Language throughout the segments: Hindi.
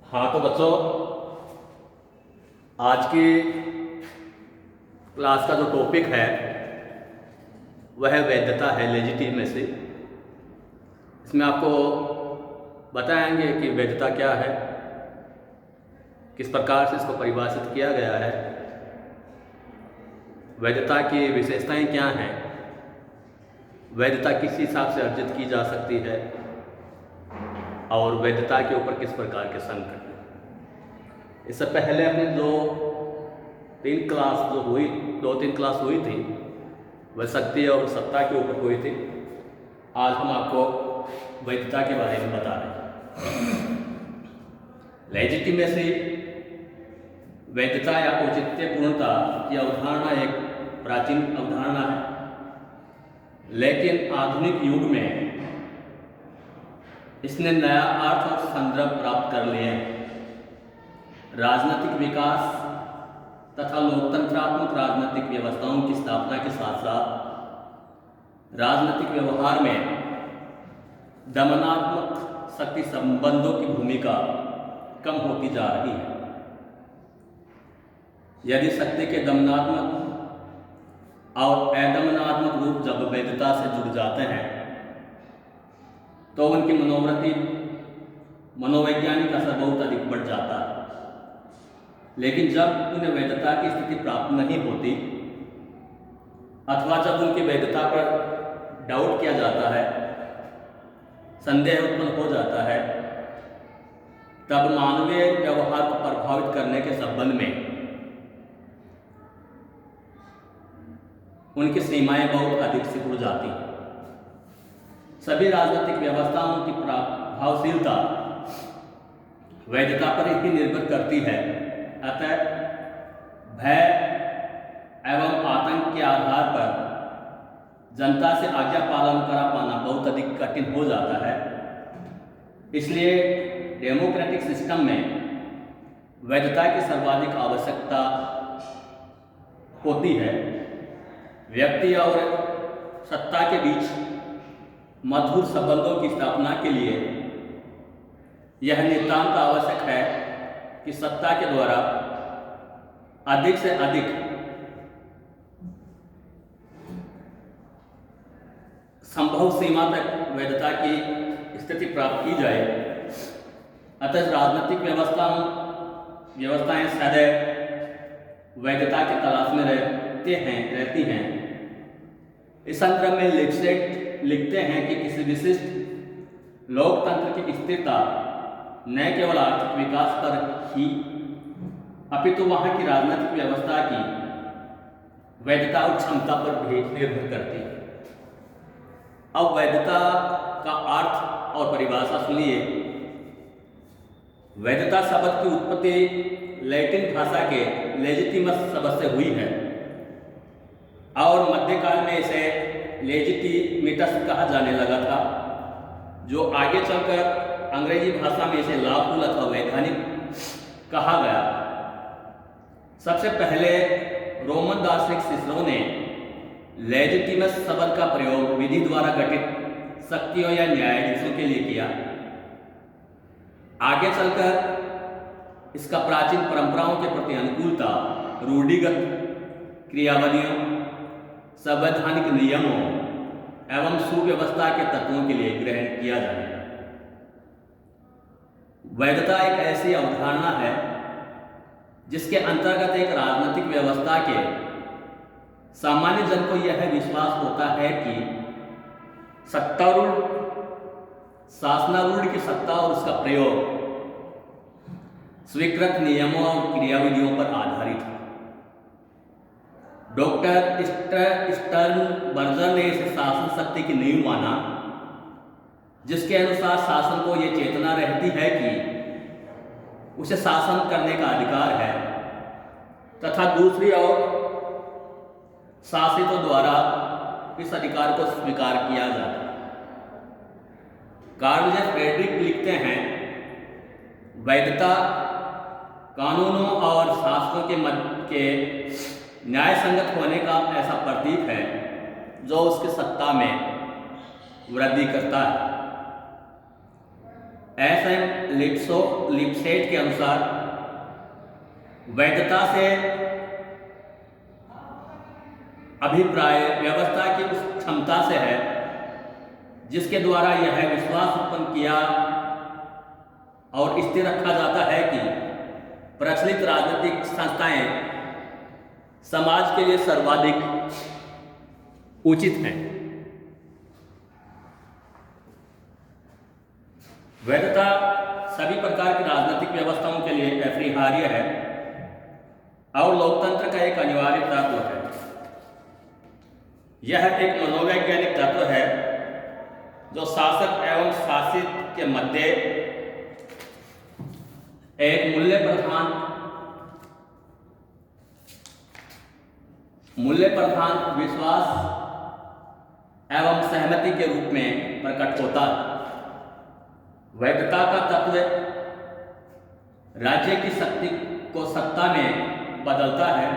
हाँ तो बच्चों, आज की क्लास का जो टॉपिक है वह वैधता है, लेजिटिमेसी। इसमें आपको बताएंगे कि वैधता क्या है, किस प्रकार से इसको परिभाषित किया गया है, वैधता की विशेषताएं क्या हैं, वैधता किस हिसाब से अर्जित की जा सकती है और वैधता के ऊपर किस प्रकार के संकट हैं। इससे पहले अपनी दो तीन क्लास हुई थी, वह शक्ति और सत्ता के ऊपर हुई थी। आज हम आपको वैधता के बारे में बता रहे हैं। लेजिटिमेसी, वैधता या औचित्यपूर्णता की अवधारणा एक प्राचीन अवधारणा है, लेकिन आधुनिक युग में इसने नया अर्थ और संदर्भ प्राप्त कर लिए हैं। राजनीतिक विकास तथा लोकतंत्रात्मक राजनीतिक व्यवस्थाओं की स्थापना के साथ साथ राजनीतिक व्यवहार में दमनात्मक शक्ति संबंधों की भूमिका कम होती जा रही है। यदि शक्ति के दमनात्मक और अदमनात्मक रूप जब वैधता से जुड़ जाते हैं तो उनकी मनोवैज्ञानिक असर बहुत अधिक बढ़ जाता है। लेकिन जब उन्हें वैधता की स्थिति प्राप्त नहीं होती अथवा जब उनकी वैधता पर डाउट किया जाता है, संदेह उत्पन्न हो जाता है, तब मानवीय व्यवहार को प्रभावित करने के संबंध में उनकी सीमाएं बहुत अधिक से उड़ जाती हैं। सभी राजनीतिक व्यवस्थाओं की प्रभावशीलता वैधता पर ही निर्भर करती है। अतः भय एवं आतंक के आधार पर जनता से आज्ञा पालन करा पाना बहुत अधिक कठिन हो जाता है। इसलिए डेमोक्रेटिक सिस्टम में वैधता की सर्वाधिक आवश्यकता होती है। व्यक्ति और सत्ता के बीच मधुर संबंधों की स्थापना के लिए यह नितांत आवश्यक है कि सत्ता के द्वारा अधिक से अधिक संभव सीमा तक वैधता की स्थिति प्राप्त की जाए। अतः राजनीतिक व्यवस्थाएं सदैव वैधता की तलाश में रहती हैं। इस संदर्भ में लिप्सेट लिखते हैं कि किसी विशिष्ट लोकतंत्र की स्थिरता न केवल आर्थिक विकास पर ही अपितु वहाँ की राजनीतिक व्यवस्था की वैधता और क्षमता पर भी निर्भर करती है। अब वैधता का अर्थ और परिभाषा सुनिए। वैधता शब्द की उत्पत्ति लैटिन भाषा के लेजिटिमस शब्द से हुई है और मध्यकाल में इसे लेजिटिमेटस कहा जाने लगा था, जो आगे चलकर अंग्रेजी भाषा में इसे लॉफुल अथवा वैधानिक कहा गया। सबसे पहले रोमन दार्शनिक सिसरो ने लेजिटिमस शब्द का प्रयोग विधि द्वारा गठित शक्तियों या न्यायाधीशों के लिए किया। आगे चलकर इसका प्राचीन परंपराओं के प्रति अनुकूलता, रूढ़िगत क्रियावलियों, संवैधानिक नियमों एवं सुव्यवस्था के तत्वों के लिए ग्रहण किया जाने लगा। वैधता एक ऐसी अवधारणा है जिसके अंतर्गत एक राजनीतिक व्यवस्था के सामान्य जन को यह विश्वास होता है कि सत्तारूढ़ शासनारूढ़ की सत्ता और उसका प्रयोग स्वीकृत नियमों और क्रियाविधियों पर आधारित है। डॉक्टर स्टर्नबर्गर ने इसे शासन शक्ति की नींव माना, जिसके अनुसार शासन को यह चेतना रहती है कि उसे शासन करने का अधिकार है तथा दूसरी ओर शासितों द्वारा इस अधिकार को स्वीकार किया जाता है। कार्ल जे फ्रेडरिक लिखते हैं, वैधता कानूनों और शासकों के मध्य के न्याय संगत होने का ऐसा प्रतीक है जो उसकी सत्ता में वृद्धि करता है। ऐसे लिप्सेट के अनुसार वैधता से अभिप्राय व्यवस्था की उस क्षमता से है जिसके द्वारा यह विश्वास उत्पन्न किया और स्थिर रखा जाता है कि प्रचलित राजनीतिक संस्थाएं समाज के लिए सर्वाधिक उचित हैं। वैधता सभी प्रकार की राजनीतिक व्यवस्थाओं के लिए अपरिहार्य है और लोकतंत्र का एक अनिवार्य तत्व है। यह एक मनोवैज्ञानिक तत्व है जो शासक एवं शासित के मध्य एक मूल्य प्रधान विश्वास एवं सहमति के रूप में प्रकट होता है। वैधता का तत्व राज्य की शक्ति को सत्ता में बदलता है।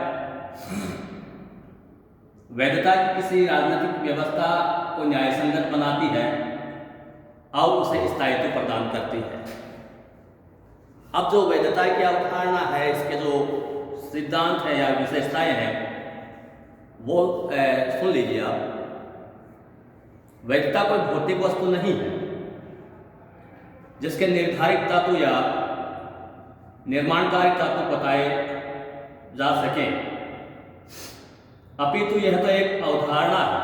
वैधता की किसी राजनीतिक व्यवस्था को न्यायसंगत बनाती है और उसे स्थायित्व प्रदान करती है। अब जो वैधता की अवधारणा है, इसके जो सिद्धांत है या विशेषताएं हैं वो सुन लीजिए आप। वैधता कोई भौतिक वस्तु नहीं है जिसके निर्धारित तत्व या निर्माणकारी तत्व बताए जा सकें, अपितु यह तो एक अवधारणा है।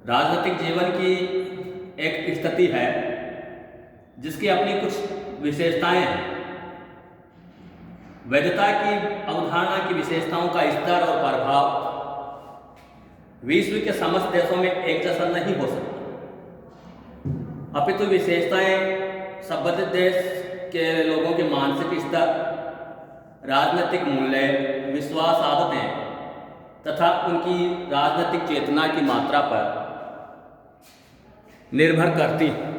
राजनीतिक जीवन की एक स्थिति है जिसकी अपनी कुछ विशेषताएं हैं। वैधता की अवधारणा की विशेषताओं का स्तर और प्रभाव विश्व के समस्त देशों में एक जैसा नहीं हो सकता, अपितु विशेषताएं संबंधित देश के लोगों के मानसिक स्तर, राजनीतिक मूल्य, विश्वास, आदतें तथा उनकी राजनीतिक चेतना की मात्रा पर निर्भर करती है।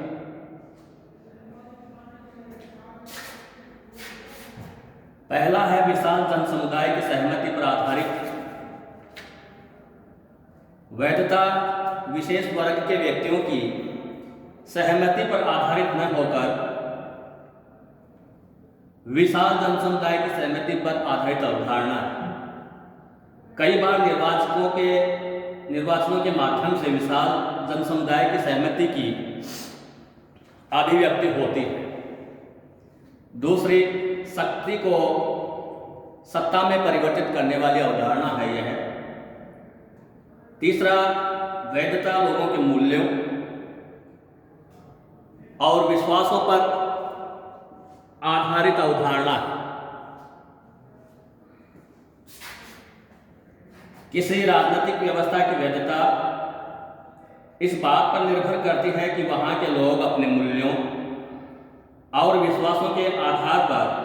पहला है विशाल जनसमुदाय की सहमति पर आधारित वैधता। विशेष वर्ग के व्यक्तियों की सहमति पर आधारित न होकर विशाल जनसमुदाय की सहमति पर आधारित अवधारणा है। कई बार निर्वाचनों के माध्यम से विशाल जनसमुदाय की सहमति की अभिव्यक्ति होती है। दूसरी, शक्ति को सत्ता में परिवर्तित करने वाली अवधारणा है यह। तीसरा, वैधता लोगों के मूल्यों और विश्वासों पर आधारित अवधारणा है। किसी राजनीतिक व्यवस्था की वैधता इस बात पर निर्भर करती है कि वहां के लोग अपने मूल्यों और विश्वासों के आधार पर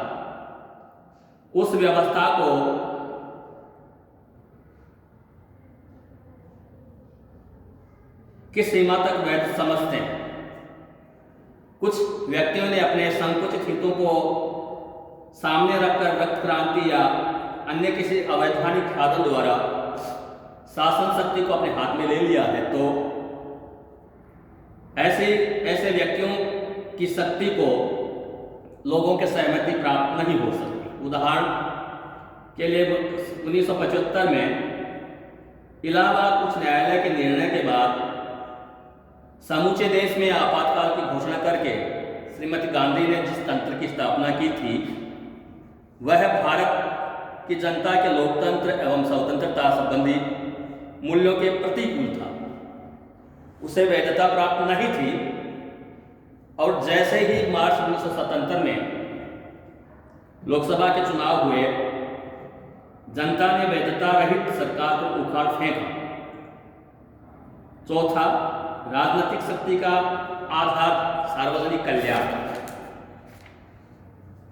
उस व्यवस्था को किस सीमा तक वैध समझते हैं। कुछ व्यक्तियों ने अपने संकुचित हितों को सामने रखकर रक्त क्रांति या अन्य किसी अवैधानिक साधन द्वारा शासन शक्ति को अपने हाथ में ले लिया है, तो ऐसे व्यक्तियों की शक्ति को लोगों के सहमति प्राप्त नहीं हो सकती। उदाहरण के लिए 1975 में इलाहाबाद उच्च न्यायालय के निर्णय के बाद समूचे देश में आपातकाल की घोषणा करके श्रीमती गांधी ने जिस तंत्र की स्थापना की थी वह भारत की जनता के लोकतंत्र एवं स्वतंत्रता संबंधी मूल्यों के प्रतिकूल था। उसे वैधता प्राप्त नहीं थी और जैसे ही मार्च 1977 में लोकसभा के चुनाव हुए, जनता ने वैधता रहित सरकार को उखाड़ फेंका। चौथा, राजनीतिक शक्ति का आधार सार्वजनिक कल्याण।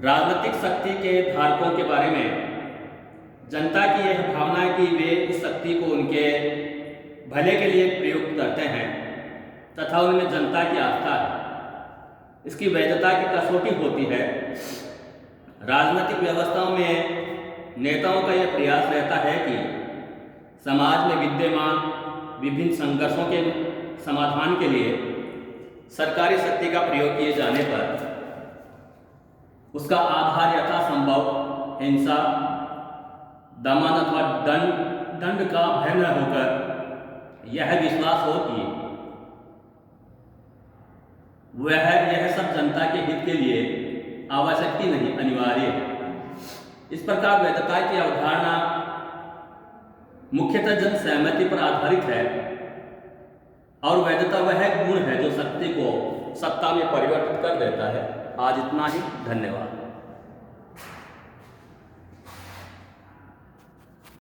राजनीतिक शक्ति के धारकों के बारे में जनता की यह भावना है कि वे इस शक्ति को उनके भले के लिए प्रयुक्त करते हैं तथा उनमें जनता की आस्था है। इसकी वैधता की कसौटी होती है। राजनीतिक व्यवस्थाओं में नेताओं का यह प्रयास रहता है कि समाज में विद्यमान विभिन्न संघर्षों के समाधान के लिए सरकारी शक्ति का प्रयोग किए जाने पर उसका आधार यथासंभव हिंसा, दमन अथवा दंड का भय न होकर यह विश्वास हो कि यह सब जनता के हित के लिए आवश्यक ही नहीं, अनिवार्य है। इस प्रकार वैधता की अवधारणा मुख्यतः जन सहमति पर आधारित है और वैधता वह गुण है जो सत्य को सत्ता में परिवर्तित कर देता है। आज इतना ही, धन्यवाद।